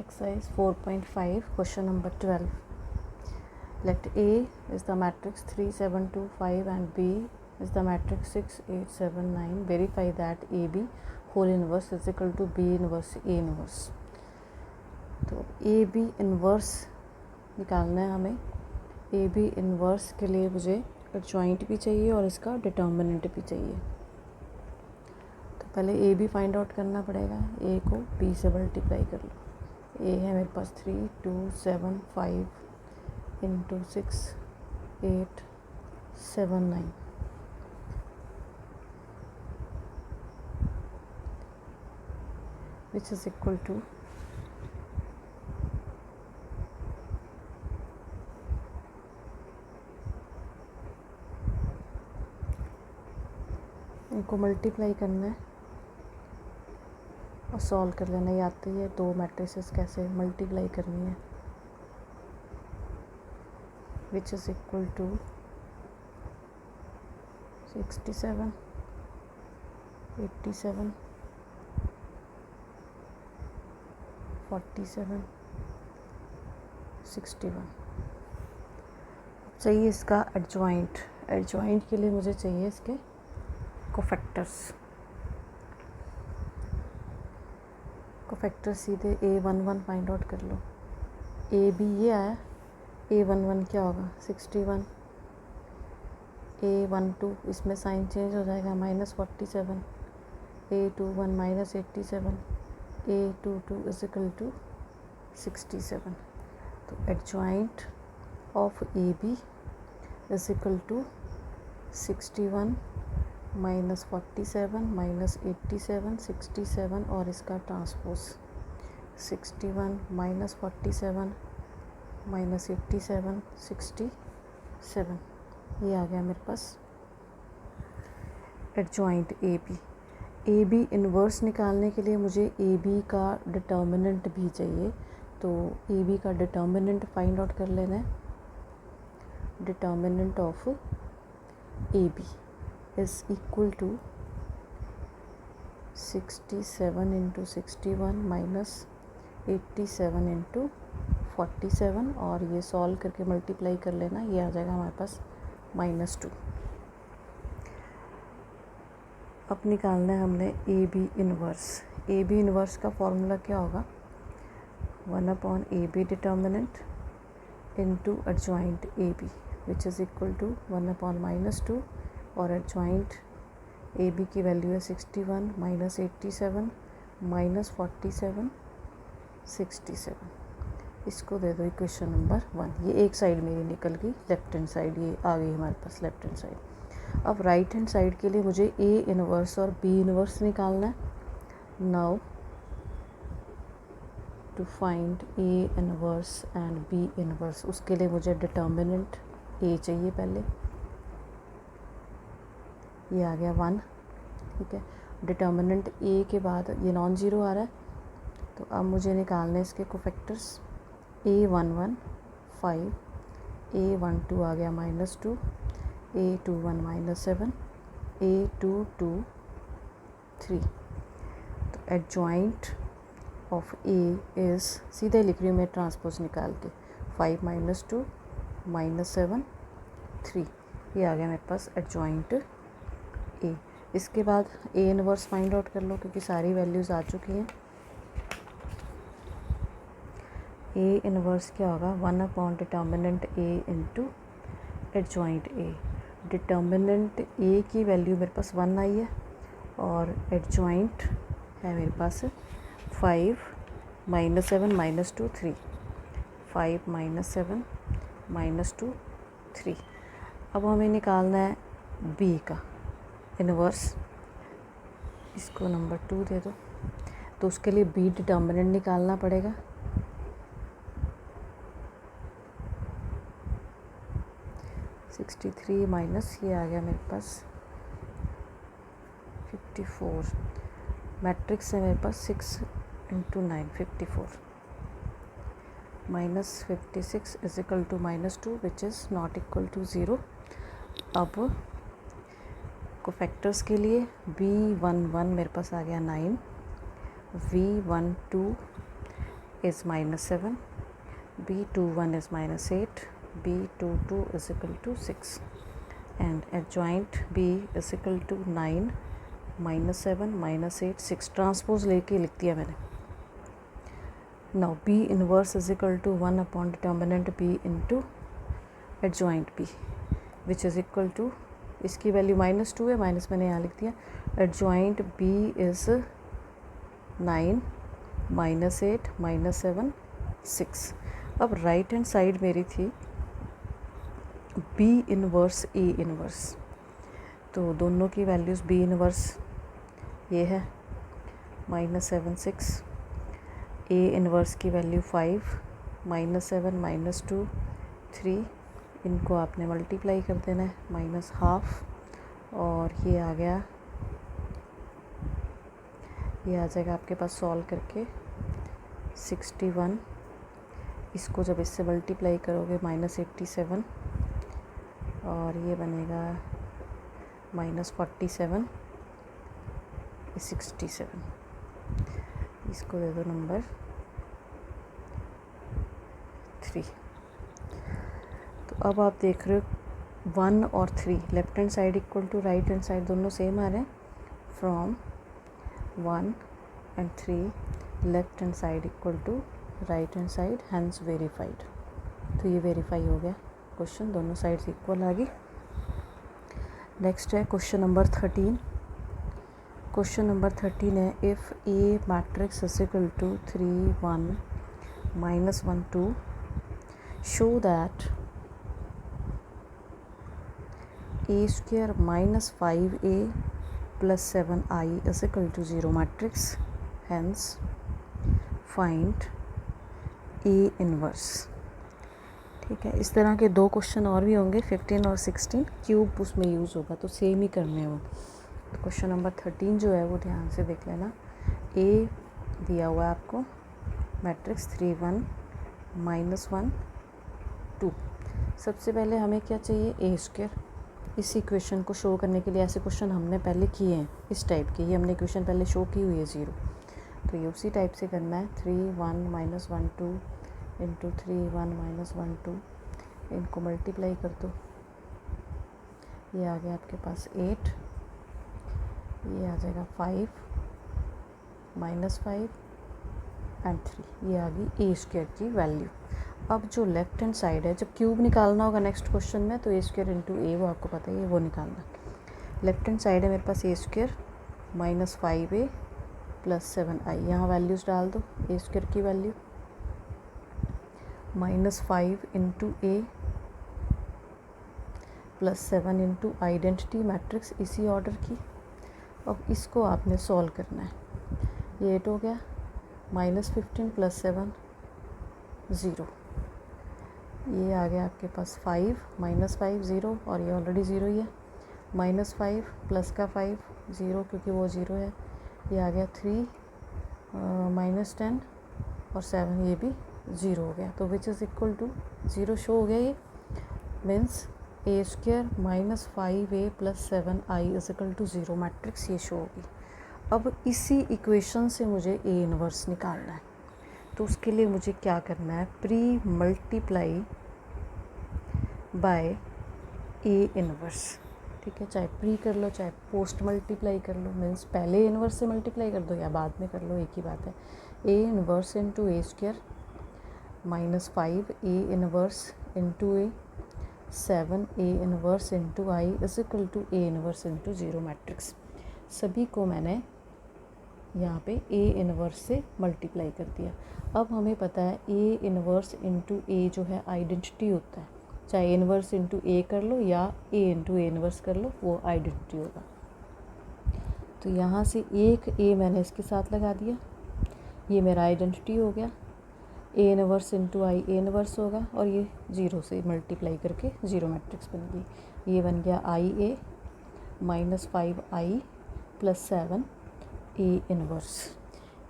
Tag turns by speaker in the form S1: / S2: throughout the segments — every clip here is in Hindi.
S1: Exercise 4.5, question number 12. Let A is the matrix 3, 7, 2, 5 and B is the matrix 6, 8, 7, 9. Verify that AB whole inverse is equal to B inverse A inverse. तो AB inverse निकालना है हमें. AB inverse के लिए मुझे एडजॉइंट भी चाहिए और इसका डिटर्मिनेंट भी चाहिए. तो पहले AB फाइंड आउट करना पड़ेगा. A को B से मल्टीप्लाई कर लो. A है मेरे पास 3, 2, 7, 5 into 6, 8, 7, 9. which is equal to इनको मल्टीप्लाई करना है और सॉल्व कर लेना. ये आती है दो मैट्रिसेस कैसे मल्टीप्लाई करनी है. Which is equal to 67, 87, 47, 61. चाहिए इसका एडजॉइंट. एडजॉइंट के लिए मुझे चाहिए इसके कोफैक्टर्स. कोफैक्टर सीधे A11 फाइंड आउट कर लो. AB ये आया. A11 क्या होगा 61. A12 इसमें साइन चेंज हो जाएगा -47. A21 -87. A22 is equal to 67. तो adjoint of AB is equal to 61 -47 -87 67 और इसका ट्रांसपोज 61 -47 -87 67. ये आ गया मेरे पास एडजॉइंट AB इन्वर्स निकालने के लिए मुझे AB का डिटर्मिनेंट भी चाहिए. तो AB का डिटर्मिनेंट फाइंड आउट कर लेना है. Determinant of AB is equal to 67 into 61 minus 87 into 47 और ये सॉल्व करके मल्टीप्लाई कर लेना. ये आ जाएगा हमारे पास -2. अब निकालना है हमने AB इन्वर्स. AB इन्वर्स का फॉर्मूला क्या होगा 1/AB determinant into adjoint AB which is equal to 1/-2 और एडजॉइंट AB की वैल्यू है 61 -87 -47 67. इसको दे दो इक्वेशन नंबर 1. ये एक साइड मेरी निकल गई. लेफ्ट हैंड साइड ये आ गई हमारे पास लेफ्ट हैंड साइड. अब राइट हैंड साइड के लिए मुझे A इन्वर्स और B इन्वर्स निकालना है. Now to find A inverse and B inverse उसके लिए मुझे डिटर्मिनेंट A चाहिए पहले. ये आ गया 1. ठीक है. डिटर्मिनेंट A के बाद ये नॉन ज़ीरो आ रहा है. तो अब मुझे निकालने हैं इसके कोफैक्टर्स. A11 5, A12 आ गया -2, A21 -7, A22 3. तो एडजॉइंट ऑफ A इज़ सीधे लिख रही हूँ मैं ट्रांसपोज निकाल के 5 -2 -7 3. ये आ गया मेरे पास एडजॉइंट A. इसके बाद A इन्वर्स फाइंड आउट कर लो क्योंकि सारी वैल्यूज़ आ चुकी हैं. A इन्वर्स क्या होगा 1/, determinant A into adjoint A. Determinant A की वैल्यू मेरे पास 1 आई है और एडजॉइंट है मेरे पास 5 -7 -2 3. 5 -7 -2 3. अब हमें निकालना है B का इन्वर्स. इसको नंबर 2 दे दो. तो उसके लिए B डिटर्मिनेंट निकालना पड़ेगा. -63 ये आ गया मेरे पास 54. मैट्रिक्स है मेरे पास 6 into 9 54 -56 is equal to -2 which is not equal to 0. अब कोफैक्टर्स के लिए B11 मेरे पास आ गया 9, V12 is -7, B21 is -8, B22 is equal to 6, and adjoint B is equal to 9, -7, -8, 6 transpose लेके लिख दिया मैंने. Now B inverse is equal to 1 upon determinant B into adjoint B, which is equal to, इसकी वैल्यू -2 है, माइनस मैंने यहाँ लिख दिया. adjoint B is 9, -8, -7, 6. अब राइट हैंड साइड मेरी थी B इनवर्स A इनवर्स, तो दोनों की वैल्यूज़ B इनवर्स ये है -7, 6, A इनवर्स की वैल्यू 5, -7, -2, 3. इनको आपने मल्टीप्लाई कर देना है, -12, और ये आ गया, ये आ जाएगा आपके पास सॉल्व करके 61. इसको जब इससे मल्टीप्लाई करोगे -87, और ये बनेगा -47, 67. इसको दे दो नंबर 3. तो अब आप देख रहे हो 1 और 3 left hand side equal to right hand side दोनों सेम आ रहे हैं. From 1 and 3 left hand side equal to right hand side, hence verified. तो ये वेरीफाई हो गया क्वेश्चन, दोनों साइड्स इक्वल आ गई. नेक्स्ट है क्वेश्चन नंबर 13. क्वेश्चन नंबर 13 है, if A matrix is equal to 3, 1, -1, 2, show that A² -5A + 7I is equal to 0 matrix, hence find A inverse. ठीक है, इस तरह के 2 क्वेश्चन और भी होंगे 15 और 16, क्यूब उसमें यूज़ होगा, तो सेम ही करने हैं वो. तो क्वेश्चन नंबर 13 जो है वो ध्यान से देख लेना. ए दिया हुआ है आपको मैट्रिक्स 3, 1, -1, 2. सबसे पहले हमें क्या चाहिए, A². इस इक्वेशन को शो करने के लिए ऐसे क्वेश्चन हमने पहले किए हैं इस टाइप के, ये हमने इक्वेशन पहले शो की हुई है 0, तो ये उसी टाइप से करना है. 3, 1, -1, 2 इंटू 3, 1, -1, 2. इनको मल्टीप्लाई कर दो, ये आ गया आपके पास 8, ये आ जाएगा 5, -5 एंड 3. ये आ गई A² की वैल्यू. अब जो लेफ्ट हैंड साइड है, जब क्यूब निकालना होगा नेक्स्ट क्वेश्चन में, तो A² इंटू A, वो आपको पता है, ये वो निकालना. लेफ्ट हैंड साइड है मेरे पास A² -5A + 7I. यहाँ वैल्यूज़ डाल दो. A² की value -5 into A + 7 into identity matrix इसी ऑर्डर की. अब इसको आपने सॉल्व करना है. ये 8 हो गया, -15 + 7, 0. ये आ गया आपके पास 5, -5, 0, और ये ऑलरेडी 0 ही है. -5 प्लस का 5, 0, क्योंकि वो 0 है. ये आ गया 3, -10 और 7, ये भी 0 हो गया. तो which is equal to 0 show हो गया. ये means A² -5A + 7I is equal to 0 matrix, ये शो होगी. अब इसी इक्वेशन से मुझे A इनवर्स निकालना है, तो उसके लिए मुझे क्या करना है, pre multiply by A inverse. ठीक है, चाहे प्री कर लो चाहे पोस्ट मल्टीप्लाई कर लो, मीन्स पहले इनवर्स से मल्टीप्लाई कर दो या बाद में कर लो, एक ही बात है. A inverse into A² -5A inverse into A, 7A inverse into I is equal to A inverse into 0 matrix. सभी को मैंने यहाँ पे A इनवर्स से मल्टीप्लाई कर दिया. अब हमें पता है A इनवर्स इंटू A जो है आइडेंटिटी होता है, चाहे इनवर्स इंटू A कर लो या A इंटू A इनवर्स कर लो, वो आइडेंटिटी होगा. तो यहाँ से एक A मैंने इसके साथ लगा दिया, ये मेरा आइडेंटिटी हो गया. A inverse into I A inverse होगा, और ये 0 से मल्टीप्लाई करके 0 मैट्रिक्स बन गई. ये बन गया IA -5I + 7A इनवर्स.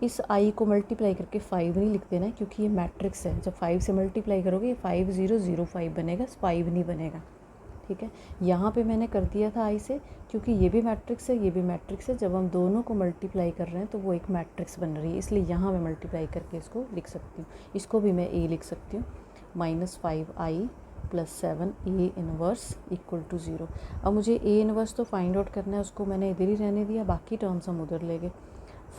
S1: इस I को मल्टीप्लाई करके 5 नहीं लिख देना है, क्योंकि ये मैट्रिक्स है. जब 5 से मल्टीप्लाई करोगे ये 5, 0, 0, 5 बनेगा, 5 नहीं बनेगा. ठीक है। यहाँ पे मैंने कर दिया था आई से, क्योंकि ये भी मैट्रिक्स है, ये भी मैट्रिक्स है। जब हम दोनों को मल्टीप्लाई कर रहे हैं तो वो एक मैट्रिक्स बन रही है, इसलिए यहाँ मैं मल्टीप्लाई करके इसको लिख सकती हूँ। इसको भी मैं ए लिख सकती हूँ, -5i + 7a inverse equal to 0। अब मुझे ए इनवर्स तो फाइंड आउट करना है, उसको मैंने इधर ही रहने दिया, बाकी टर्म्स हम उधर ले गए।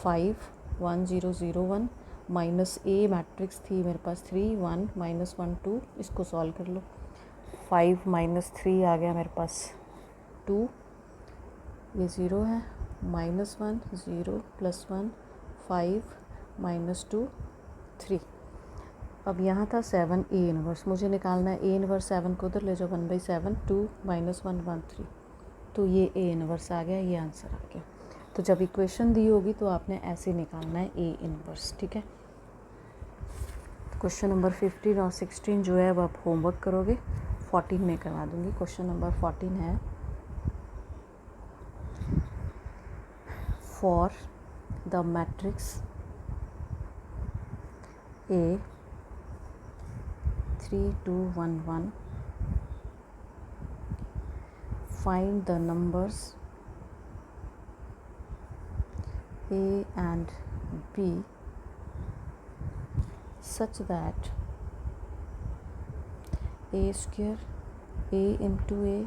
S1: 5 1 0 0 1 माइनस ए मैट्रिक्स थी मेरे पास 3 1 -1 2, इसको सॉल्व कर लो। 5 - 3 आ गया मेरे पास 2, ये 0 है, -1 0 + 1 5 -2 3। अब यहाँ था 7 ए इनवर्स, मुझे निकालना है ए इनवर्स। 7 को उधर ले जाओ, 1/7 2 -1 1 3, तो ये ए इनवर्स आ गया, ये आंसर आ गया। तो जब इक्वेशन दी होगी तो आपने ऐसे निकालना है ए इनवर्स, ठीक है। क्वेश्चन नंबर 15 और 16 जो है वो आप होमवर्क करोगे, 14 में करवा दूँगी। क्वेश्चन नंबर 14 है, for the matrix A 3 2 1 1 find the numbers A and B such that A square A into A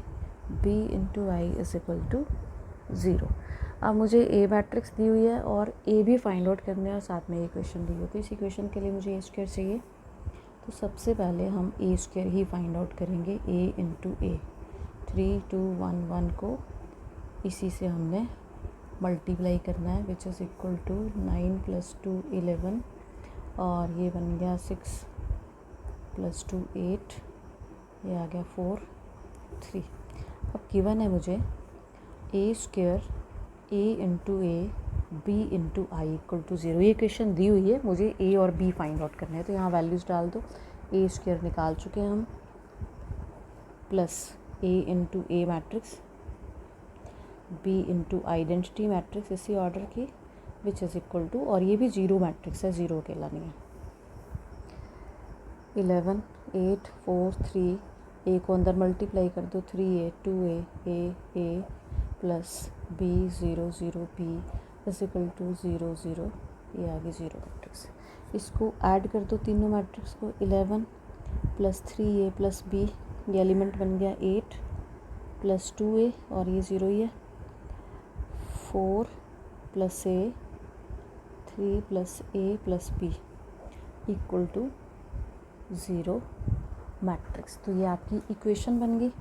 S1: B into I is equal to 0। अब मुझे ए मैट्रिक्स दी हुई है और ए भी फाइंड आउट करना है और साथ में इक्वेशन दी हुई है, तो इस इक्वेशन के लिए मुझे ए स्क्वायर चाहिए। तो सबसे पहले हम ए स्क्वायर ही फाइंड आउट करेंगे, ए इंटू ए। 3 2 1 1 को इसी से हमने मल्टीप्लाई करना है, विच इज़ इक्वल टू 9 + 2 11, और ये बन गया 6 + 2 8, ये आ गया 4 3। अब गिवन है मुझे A square A into A B into I equal to 0। ये क्वेश्चन दी हुई है, मुझे ए और बी फाइंड आउट करने हैं, तो यहाँ वैल्यूज़ डाल दो। ए स्क्वायर निकाल चुके हैं हम, plus A into A matrix, B into identity matrix इसी ऑर्डर की, विच इज़ इक्वल टू, और ये भी 0 मैट्रिक्स है, 0 अकेला नहीं है। 11 8 4 3, ए को अंदर मल्टीप्लाई कर दो, 3a 2a a plus b 0 0 b is equal to 0 0, ये आगे 0 मैट्रिक्स। इसको ऐड कर दो तीनों मैट्रिक्स को, 11 + 3a + b, ये एलिमेंट बन गया 8 + 2a, और ये 0 ही है, 4 + a 3 + a + b equal to 0 matrix. तो ये आपकी इक्वेशन बन गई।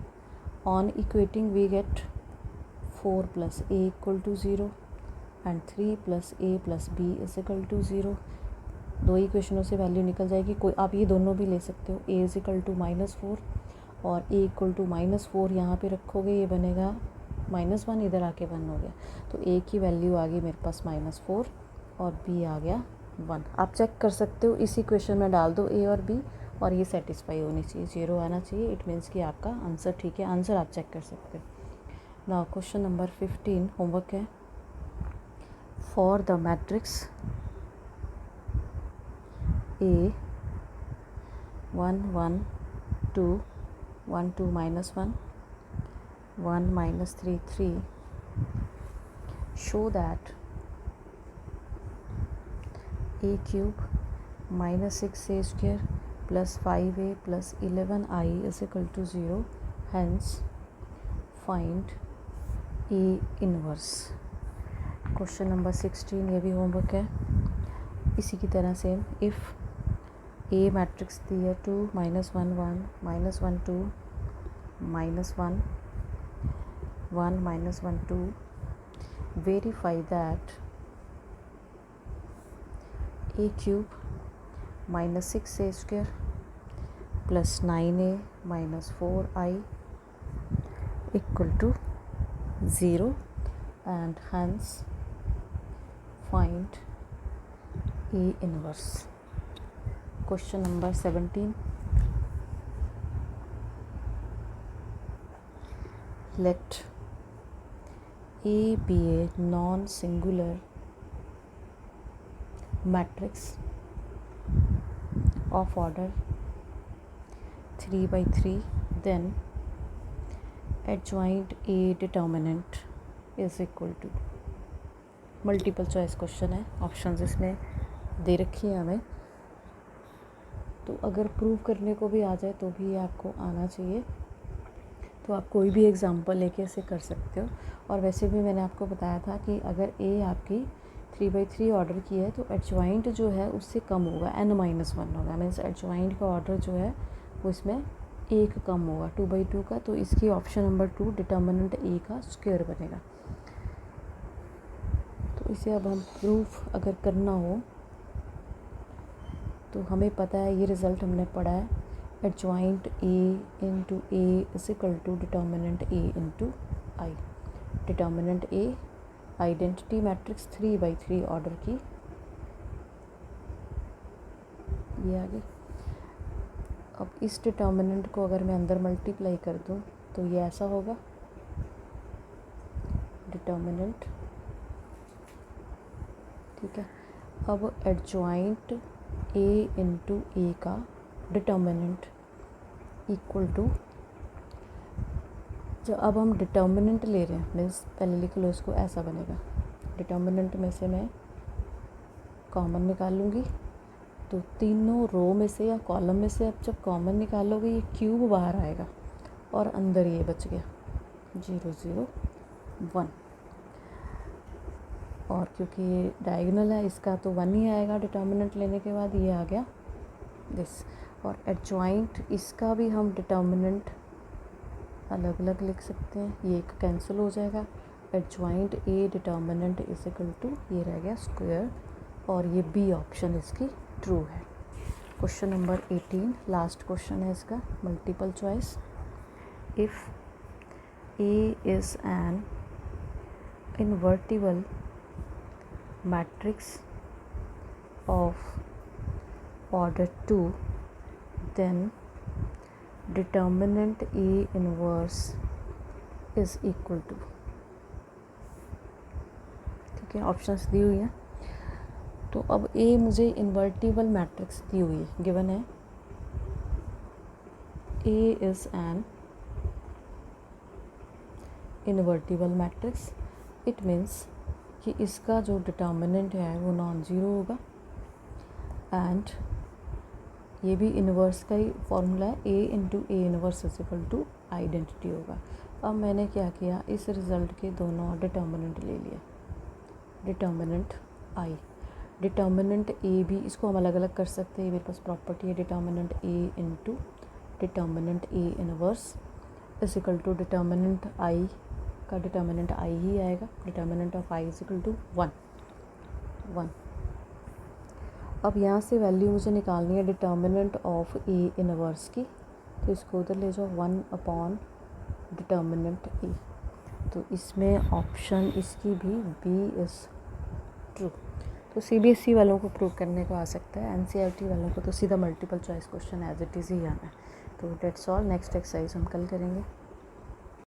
S1: On equating we get 4 + a equal to 0 and 3 + a + b is equal to 0। दो इक्वेशनों से वैल्यू निकल जाएगी, कोई आप ये दोनों भी ले सकते हो। a इज इक्वल टू -4 और a इक्वल टू -4 यहाँ पे रखोगे, ये बनेगा -1, इधर आके 1 हो गया, तो a की वैल्यू आ गई मेरे पास -4 और b आ गया 1। आप चेक कर सकते हो, इस इक्वेशन में डाल दो a और b और ये सेटिस्फाई होनी चाहिए, 0 आना चाहिए। इट मीन्स कि आपका आंसर ठीक है, आंसर आप चेक कर सकते हो। नाउ क्वेश्चन नंबर 15 होमवर्क है, for the matrix A 1 1 2 1 2 -1 1 -3 3, show that a cube -6a square plus 5a plus 11i is equal to 0, hence find a inverse। Question number 16 ये भी होमवर्क है, इसी की तरह सेम। इफ़ ए मैट्रिक्स दी है 2 -1 1 -1 2 -1 1 -1 2, verify that a cube -6a square plus 9a minus 4i equal to 0, and hence find A inverse। Question number 17, let A be a non-singular matrix of order 3 by 3, then adjoint A determinant is equal to, multiple choice question है, ऑप्शंस इसमें दे रखी है हमें, तो अगर प्रूव करने को भी आ जाए तो भी आपको आना चाहिए। तो आप कोई भी एग्जांपल लेके इसे कर सकते हो। और वैसे भी मैंने आपको बताया था कि अगर ए आपकी 3/3 ऑर्डर की है तो एडजॉइंट जो है उससे कम होगा, n-1 होगा, मीन्स एडजॉइंट का ऑर्डर जो है वो इसमें एक कम होगा 2/2 का। तो इसकी ऑप्शन नंबर 2 डिटर्मिनेंट ए का स्क्वायर बनेगा। तो इसे अब हम प्रूफ अगर करना हो तो हमें पता है, ये रिज़ल्ट हमने पढ़ा है, adjoint A into A is equal to determinant A into I. Determinant A identity matrix 3/3 order की, ये आगे। अब इस डिटर्मिनेंट को अगर मैं अंदर मल्टीप्लाई कर दूं तो ये ऐसा होगा, डिटर्मिनेंट, ठीक है। अब एडजॉइंट ए इंटू ए का डिटर्मिनेंट इक्वल टू, जो अब हम डिटर्मिनेंट ले रहे हैं, मीन्स पहले लिख लो इसको, ऐसा बनेगा। डिटर्मिनेंट में से मैं कॉमन निकालूंगी, तो तीनों रो में से या कॉलम में से अब जब कॉमन निकालोगे ये क्यूब बाहर आएगा और अंदर ये बच गया 0 0 1, और क्योंकि ये डायगोनल है इसका तो 1 ही आएगा डिटर्मिनेंट लेने के बाद, ये आ गया दिस। और एडजॉइंट इसका भी हम डिटर्मिनेंट अलग अलग लिख सकते हैं, ये एक कैंसिल हो जाएगा। Adjoint A determinant is equal to, ये रह गया स्क्वायर, और ये बी ऑप्शन इसकी ट्रू है। क्वेश्चन नंबर 18 लास्ट क्वेश्चन है इसका, multiple choice. If A is an invertible matrix of order 2 then determinant A inverse is equal to, ठीक है, ऑप्शंस दी हुई हैं। तो अब A मुझे इन्वर्टिबल मैट्रिक्स दी हुई है, गिवन है A is an invertible matrix, it means कि इसका जो डिटर्मिनेंट है वो नॉन ज़ीरो होगा, एंड ये भी इन्वर्स का ही फॉर्मूला है, A into A inverse is equal to identity होगा। अब मैंने क्या किया, इस रिज़ल्ट के दोनों डिटर्मिनेंट ले लिया, डिटर्मिनेंट आई, डिटर्मिनेंट ए भी, इसको हम अलग अलग कर सकते हैं, मेरे पास प्रॉपर्टी है determinant A into determinant A inverse is equal to determinant I का डिटर्मिनेंट आई ही आएगा, determinant of I is equal to 1। अब यहाँ से वैल्यू मुझे निकालनी है डिटर्मिनेंट ऑफ ए इनवर्स की, तो इसको उधर ले जाओ 1 अपॉन डिटर्मिनेंट ए। तो इसमें ऑप्शन इसकी भी बी इज़ ट्रू। तो CBSE वालों को प्रूव करने को आ सकता है, NCERT वालों को तो सीधा multiple choice question as it is ही आना है। तो डेट्स ऑल, नेक्स्ट एक्सरसाइज हम कल करेंगे।